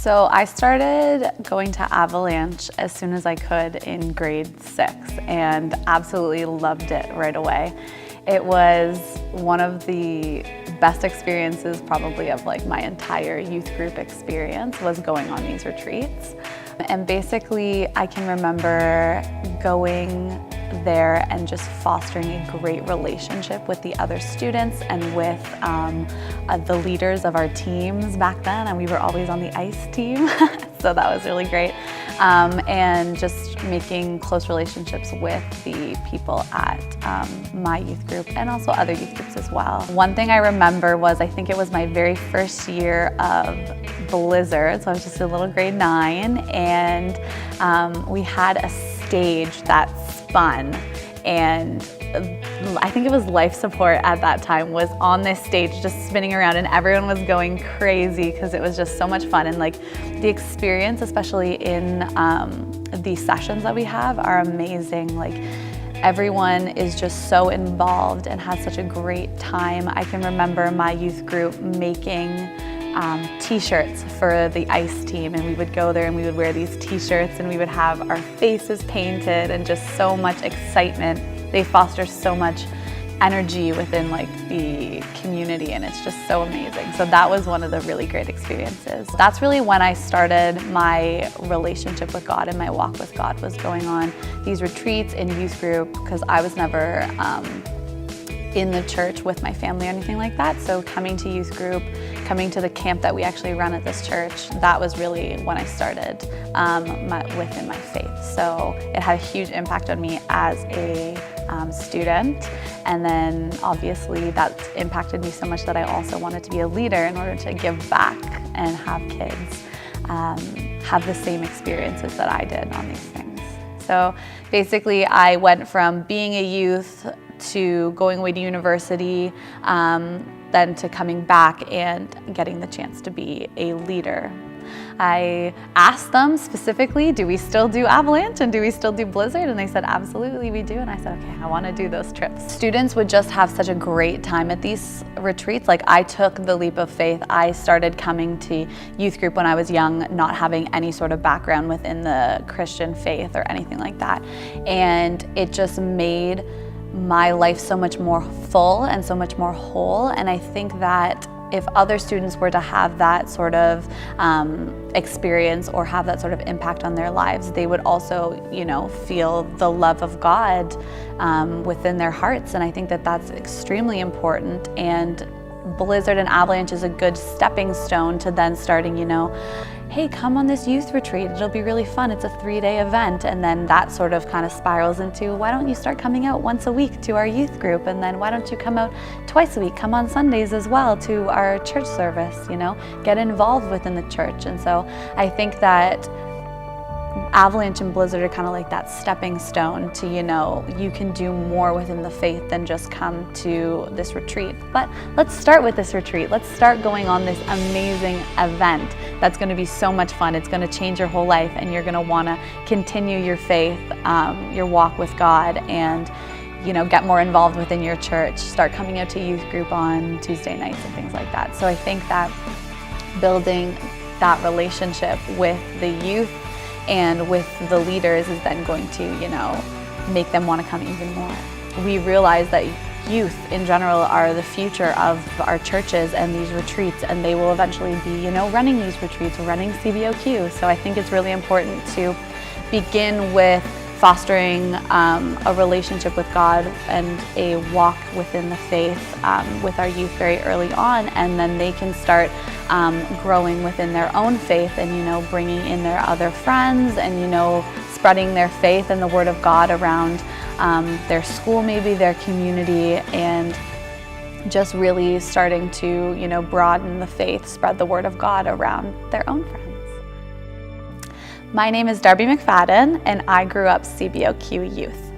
So I started going to Avalanche as soon as I could in grade 6 and absolutely loved it right away. It was one of the best experiences probably of like my entire youth group experience was going on these retreats. And basically I can remember going there and just fostering a great relationship with the other students and with the leaders of our teams back then, and we were always on the ice team, so that was really great. And just making close relationships with the people at my youth group and also other youth groups as well. One thing I remember was, I think it was my very first year of Blizzard, so I was just a little grade 9, and we had a stage that spun, and I think it was life support at that time was on this stage just spinning around, and everyone was going crazy because it was just so much fun. And like the experience, especially in these sessions that we have, are amazing. Like everyone is just so involved and has such a great time. I can remember my youth group making t-shirts for the ice team, and we would go there and we would wear these t-shirts and we would have our faces painted and just so much excitement. They foster so much energy within like the community, and it's just so amazing. So that was one of the really great experiences. That's really when I started my relationship with God and my walk with God, was going on these retreats in youth group, because I was never in the church with my family or anything like that. So coming to youth group, coming to the camp that we actually run at this church, that was really when I started within my faith. So it had a huge impact on me as a student, and then obviously that impacted me so much that I also wanted to be a leader in order to give back and have kids have the same experiences that I did on these things. So basically I went from being a youth to going away to university, then to coming back and getting the chance to be a leader. I asked them specifically, do we still do Avalanche and do we still do Blizzard? And they said, absolutely we do. And I said, okay, I want to do those trips. Students would just have such a great time at these retreats. Like I took the leap of faith. I started coming to youth group when I was young, not having any sort of background within the Christian faith or anything like that. And it just made my life so much more full and so much more whole. And I think that if other students were to have that sort of experience or have that sort of impact on their lives, they would also, you know, feel the love of God within their hearts. And I think that that's extremely important. And Blizzard and Avalanche is a good stepping stone to then starting, you know, hey, come on this youth retreat, it'll be really fun, it's a 3-day event. And then that sort of kind of spirals into, why don't you start coming out once a week to our youth group? And then why don't you come out twice a week, come on Sundays as well to our church service, you know, get involved within the church. And so I think that Avalanche and Blizzard are kind of like that stepping stone to, you know, you can do more within the faith than just come to this retreat. But let's start with this retreat. Let's start going on this amazing event that's going to be so much fun. It's going to change your whole life, and you're going to want to continue your faith, your walk with God, and, you know, get more involved within your church. Start coming out to youth group on Tuesday nights and things like that. So I think that building that relationship with the youth and with the leaders is then going to, you know, make them want to come even more. We realize that youth in general are the future of our churches and these retreats, and they will eventually be, you know, running these retreats, running CBOQ. So I think it's really important to begin with fostering a relationship with God and a walk within the faith with our youth very early on, and then they can start growing within their own faith and, you know, bringing in their other friends and, you know, spreading their faith and the Word of God around their school, maybe their community, and just really starting to, you know, broaden the faith, spread the Word of God around their own friends. My name is Darby McFadden, and I grew up CBOQ youth.